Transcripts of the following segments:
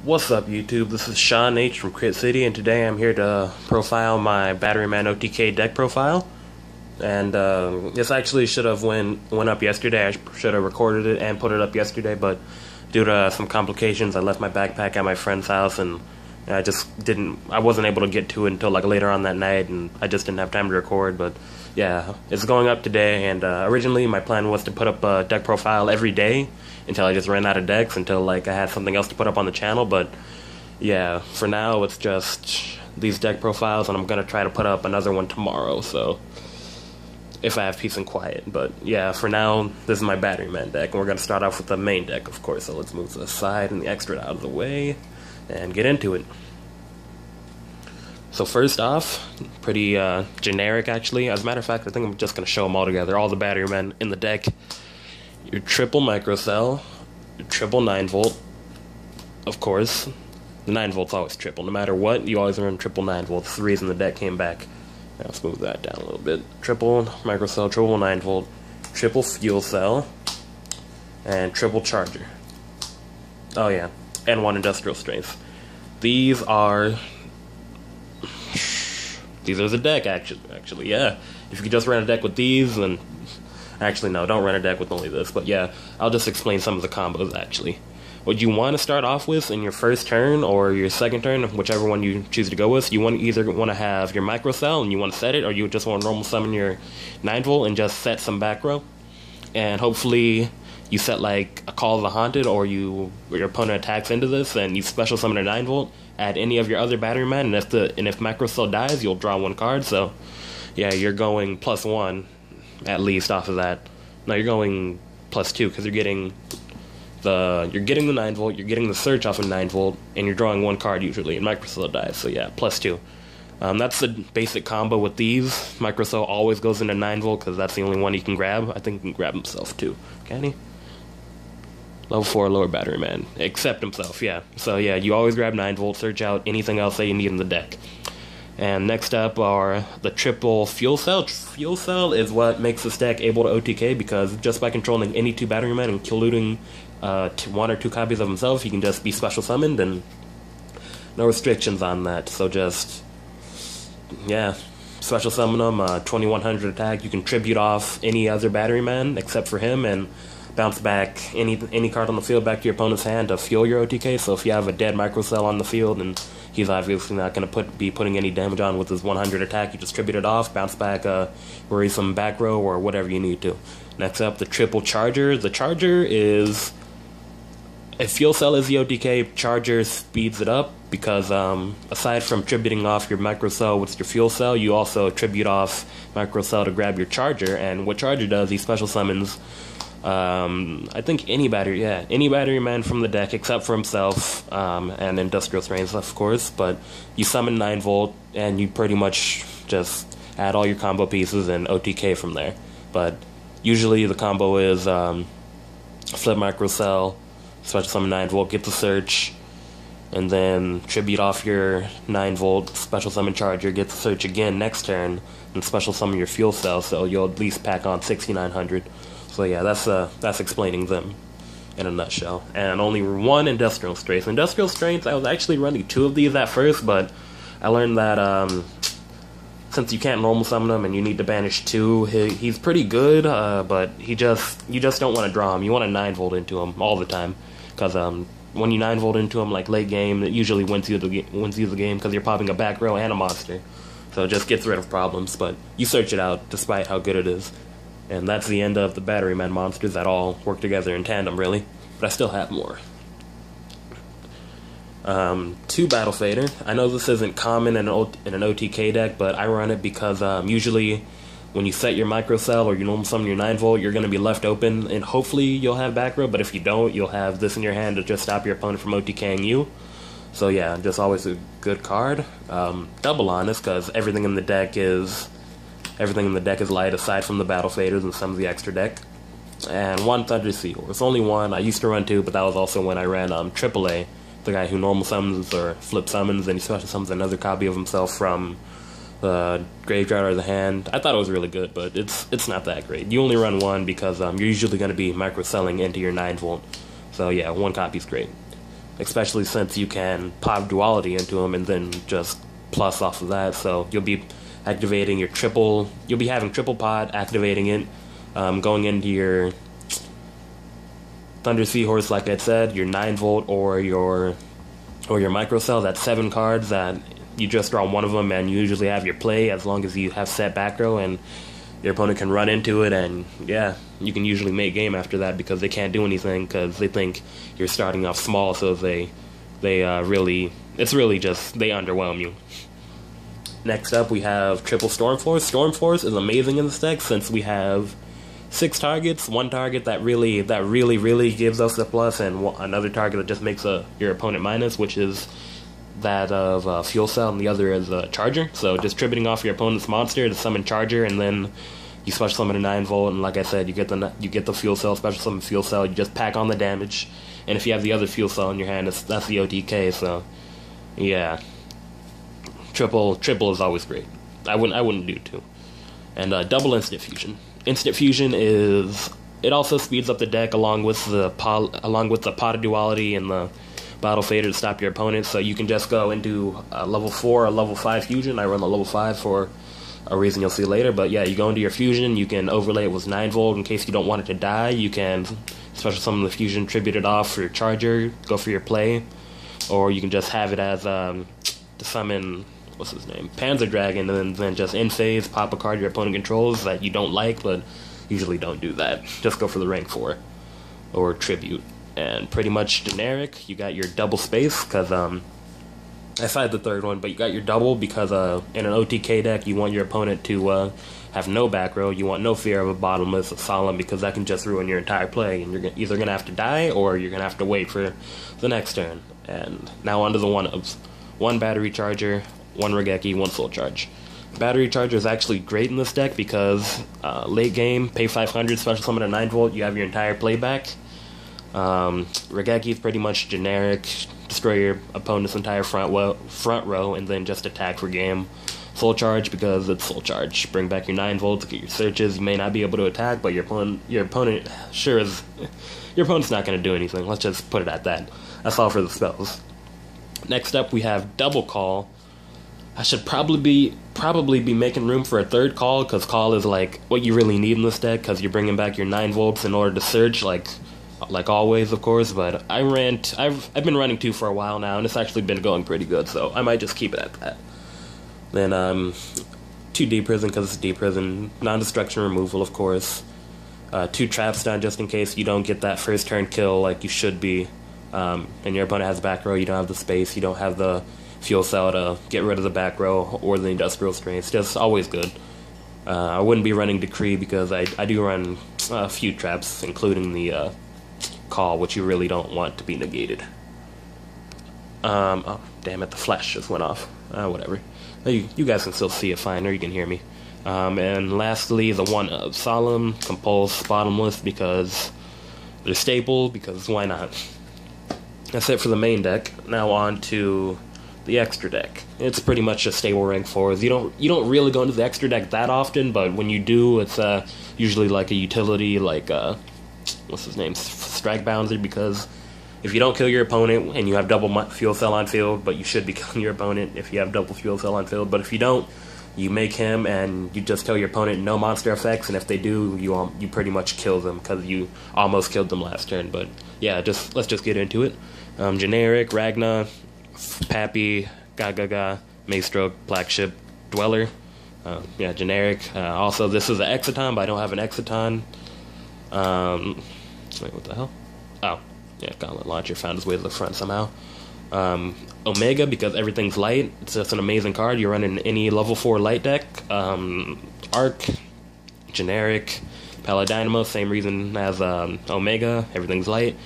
What's up, YouTube? This is Sean H from Crit City, and today I'm here to profile my Batteryman OTK Deck Profile. And this actually should have went up yesterday. I should have recorded it and put it up yesterday, but due to some complications, I left my backpack at my friend's house, and I wasn't able to get to it until like later on that night, and I just didn't have time to record. But yeah, it's going up today, and originally my plan was to put up a deck profile every day until I just ran out of decks, until like I had something else to put up on the channel. But yeah, for now it's just these deck profiles, and I'm gonna try to put up another one tomorrow, so if I have peace and quiet. But yeah, for now this is my Batteryman deck, and we're gonna start off with the main deck, of course. So let's move to the side and the extra out of the way and get into it. So first off, pretty generic actually. As a matter of fact, I think I'm just gonna show them all together, all the Batterymen in the deck. Your triple microcell, your triple 9-volt, of course. The 9-volt's always triple. No matter what, you always run triple 9-volt. That's the reason the deck came back. Now let's move that down a little bit. Triple microcell, triple 9-volt, triple fuel cell, and triple charger. Oh yeah, and one industrial strength. These are the deck, actually, yeah. If you could just run a deck with these, then actually, no, don't run a deck with only this. But yeah, I'll just explain some of the combos, actually. What you want to start off with in your first turn or your second turn, whichever one you choose to go with, you either want to have your microcell and you want to set it, or you just want to normal summon your 9-volt and just set some back row. And hopefully you set like a Call of the Haunted, or your opponent attacks into this and you special summon a 9-volt, add any of your other Batterymen, and if microcell dies, you'll draw one card. So yeah, you're going +1 at least off of that. No, you're going +2, because you're getting the 9-volt, you're getting the search off of 9-volt, and you're drawing one card usually, and microcell dies. So yeah, +2. That's the basic combo with these. Microcell always goes into 9-volt because that's the only one he can grab. I think he can grab himself too. Can he? Level 4 lower Batteryman. Except himself, yeah. So yeah, you always grab 9-volt, search out anything else that you need in the deck. And next up are the triple fuel cell. Fuel cell is what makes this deck able to OTK, because just by controlling any two Batterymen and looting one or two copies of himself, he can just be special summoned, and no restrictions on that. So just, yeah, special summon him, 2100 attack. You can tribute off any other Batteryman except for him, and bounce back any card on the field back to your opponent's hand to fuel your OTK. So if you have a dead microcell on the field and he's obviously not going to be putting any damage on with his 100 attack, you just tribute it off, bounce back worrisome back row or whatever you need to. Next up, the triple charger. The charger is, if fuel cell is the OTK, charger speeds it up, because aside from tributing off your microcell with your fuel cell, you also tribute off microcell to grab your charger. And what charger does, he special summons I think any Batteryman from the deck except for himself, and industrial strength, of course. But you summon 9-volt and you pretty much just add all your combo pieces and OTK from there. But usually the combo is flip microcell, special summon 9-volt, get the search, and then tribute off your 9-volt, special summon charger, get the search again next turn, and special summon your fuel cell, so you'll at least pack on 6900. So yeah, that's explaining them in a nutshell. And only one industrial strength. Industrial strength, I was actually running 2 of these at first, but I learned that since you can't normal summon him and you need to banish 2, he's pretty good, but you just don't want to draw him. You want to 9-volt into him all the time, because when you 9-volt into him like late game, it usually wins you the game, because you're popping a back row and a monster. So it just gets rid of problems, but you search it out despite how good it is. And that's the end of the Batteryman monsters that all work together in tandem, really. But I still have more. 2 Battle Fader. I know this isn't common in an OTK deck, but I run it because usually when you set your microcell or you normal summon your 9-volt, you're going to be left open, and hopefully you'll have back row, but if you don't, you'll have this in your hand to just stop your opponent from OTKing you. So yeah, just always a good card. Double Honest, because everything in the deck is light aside from the Battle Faders and some of the extra deck. And 1 Thunder Seal. It's only 1. I used to run 2, but that was also when I ran AAA, the guy who normal summons or flip summons, and he special summons another copy of himself from the graveyard or the hand. I thought it was really good, but it's not that great. You only run 1 because you're usually going to be microcelling into your 9-volt. So yeah, 1 copy's great. especially since you can pop duality into them and then just plus off of that. So you'll be activating your triple. You'll be having triple pod, activating it, going into your Thunder Seahorse, like I said, your 9-volt or your microcell. That's 7 cards that you just draw one of them, and you usually have your play as long as you have set back row, and your opponent can run into it, and yeah, you can usually make game after that because they can't do anything because they think you're starting off small, so they it's really just they underwhelm you. Next up, we have triple Storm Force. Storm Force is amazing in this deck since we have 6 targets, one target that really gives us the plus, and another target that just makes your opponent minus, which is that of Fuel Cell, and the other is Charger. So just tributing off your opponent's monster to summon Charger, and then you special summon a 9-volt, and like I said, you get the Fuel Cell, special summon Fuel Cell. You just pack on the damage, and if you have the other Fuel Cell in your hand, that's the OTK. So yeah, triple is always great. I wouldn't do 2. And double Instant Fusion. Instant Fusion it also speeds up the deck along with the pot of duality and the Battle Fader to stop your opponent, so you can just go into level 4 or level 5 fusion. I run the level 5 for a reason you'll see later, but yeah, you go into your fusion, you can overlay it with 9-volt in case you don't want it to die. You can special summon the fusion, tribute it off for your Charger, go for your play, or you can just have it as to summon, what's his name, Panzer Dragon, and then just in phase pop a card your opponent controls that you don't like, but usually don't do that. Just go for the rank 4 or tribute. And pretty much generic, you got your double space, because I cited the third one, but you got your double because in an OTK deck, you want your opponent to have no back row. You want no fear of a bottomless solemn, because that can just ruin your entire play, and you're either going to have to die, or you're going to have to wait for the next turn. And now onto the one-ofs. 1 battery charger, 1 Regeki, 1 full charge. Battery charger is actually great in this deck because late game, pay 500, special summon a 9-volt, you have your entire playback. Regeki is pretty much generic, destroy your opponent's entire front row, and then just attack for game. Full charge because it's full charge. Bring back your 9-volt to get your searches. You may not be able to attack, but your opponent sure is. Your opponent's not going to do anything. Let's just put it at that. That's all for the spells. Next up, we have double call. I should probably be making room for a third call, because call is like what you really need in this deck, because you're bringing back your 9-volts in order to surge, like always, of course. But I've been running 2 for a while now, and it's actually been going pretty good, so I might just keep it at that. Then 2 deep prison because it's deep prison, non-destruction removal, of course. 2 trap stun just in case you don't get that first turn kill like you should be, and your opponent has back row. You don't have the space, you don't have the fuel cell to get rid of the back row or the industrial strain. It's just always good. I wouldn't be running Decree because I do run a few traps, including the call, which you really don't want to be negated. Oh, damn it, the flash just went off. Whatever. You guys can still see it fine, or you can hear me. And lastly, the one of Solemn, Compulse, Bottomless, because they're staple, because why not? That's it for the main deck. Now on to the extra deck. It's pretty much just stable rank 4s. You don't really go into the extra deck that often, but when you do, it's usually like a utility, like what's his name, Strike Bouncer, because if you don't kill your opponent and you have double fuel cell on field, but you should be killing your opponent if you have double fuel cell on field, but if you don't, you make him and you just tell your opponent no monster effects, and if they do, you pretty much kill them because you almost killed them last turn. But yeah, let's just get into it. Generic, Ragna, Pappy, Gaga, Maestroke, Black Ship, Dweller. Yeah, generic. Also, this is an Exciton, but I don't have an Exciton. Wait, what the hell? Oh, yeah, Gauntlet Launcher found his way to the front somehow. Omega, because everything's light. It's just an amazing card. You run in any level 4 light deck. Arc, generic. Paladynamo, same reason as Omega. Everything's light.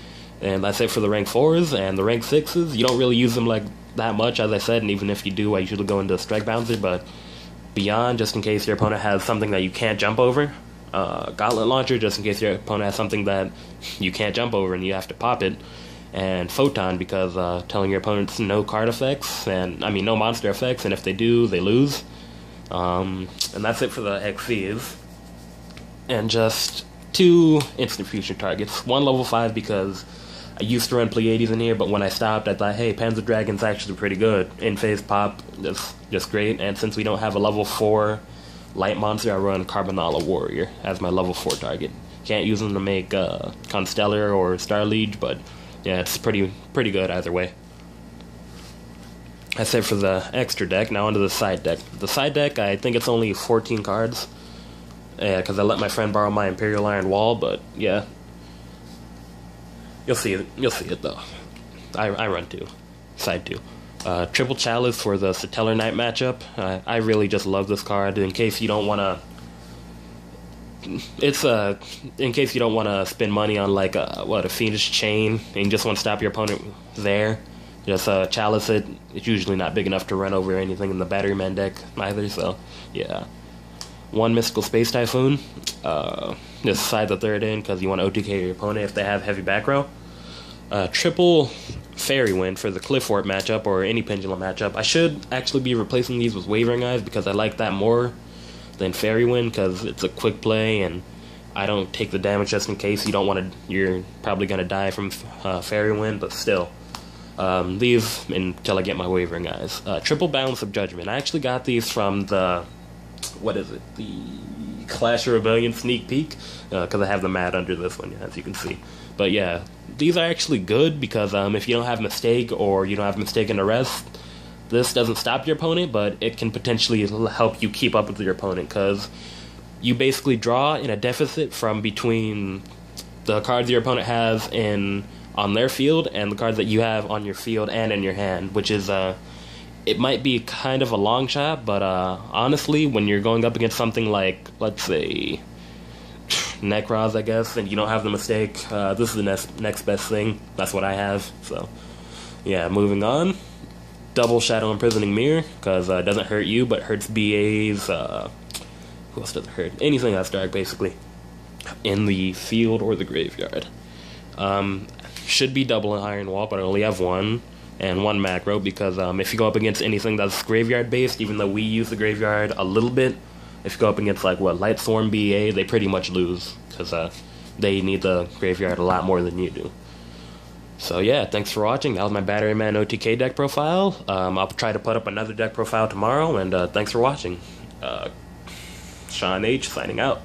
And that's it for the rank 4s. And the rank 6s, you don't really use them like that much, as I said. And even if you do, I usually go into Strike Bouncer. But beyond, just in case your opponent has something that you can't jump over. Gauntlet Launcher, just in case your opponent has something that you can't jump over and you have to pop it. And Photon, because telling your opponents no card effects, and I mean no monster effects, and if they do, they lose. And that's it for the XCs. And just 2 instant fusion targets. 1 level 5 because I used to run Pleiades in here, but when I stopped, I thought, hey, Panzer Dragon's actually pretty good. In-phase pop, just great. And since we don't have a level 4 light monster, I run Carbonala Warrior as my level 4 target. Can't use them to make Constellar or Star Liege, but yeah, it's pretty good either way. That's it for the extra deck. Now onto the side deck. The side deck, I think it's only 14 cards. Yeah, because I let my friend borrow my Imperial Iron Wall, but yeah. You'll see it though. I run 2. Side 2. Triple Chalice for the Satellar Knight matchup. I really just love this card. In case you don't want to... in case you don't want to spend money on like a Fiendish Chain and you just want to stop your opponent there, just Chalice it. It's usually not big enough to run over anything in the Batteryman deck either, so yeah. 1 Mystical Space Typhoon. Just slide the 3rd in because you want to OTK your opponent if they have heavy back row. Triple Fairy Wind for the Cliff Fort matchup or any Pendulum matchup. I should actually be replacing these with Wavering Eyes because I like that more than Fairy Wind because it's a quick play and I don't take the damage just in case you don't want to. You're probably gonna die from Fairy Wind, but still, leave until I get my Wavering Eyes. Triple Balance of Judgment. I actually got these from the the Clash of Rebellion sneak peek because I have the mat under this one, as you can see. But yeah, these are actually good because if you don't have Mistake or you don't have Mistaken Arrest, this doesn't stop your opponent, but it can potentially help you keep up with your opponent because you basically draw in a deficit from between the cards your opponent has on their field and the cards that you have on your field and in your hand, which is it might be kind of a long shot, but honestly, when you're going up against something like, let's say, Necros, I guess, and you don't have the Mistake, this is the next best thing. That's what I have, so yeah, moving on. Double Shadow Imprisoning Mirror, because it doesn't hurt you, but hurts BAs, who else does it hurt? Anything that's dark, basically, in the field or the graveyard. Should be double Iron Wall, but I only have 1. And 1 macro, because if you go up against anything that's graveyard based, even though we use the graveyard a little bit, if you go up against like Light Swarm BA, they pretty much lose because they need the graveyard a lot more than you do. So yeah, thanks for watching. That was my Batteryman OTK deck profile. I'll try to put up another deck profile tomorrow, and thanks for watching. Sean H signing out.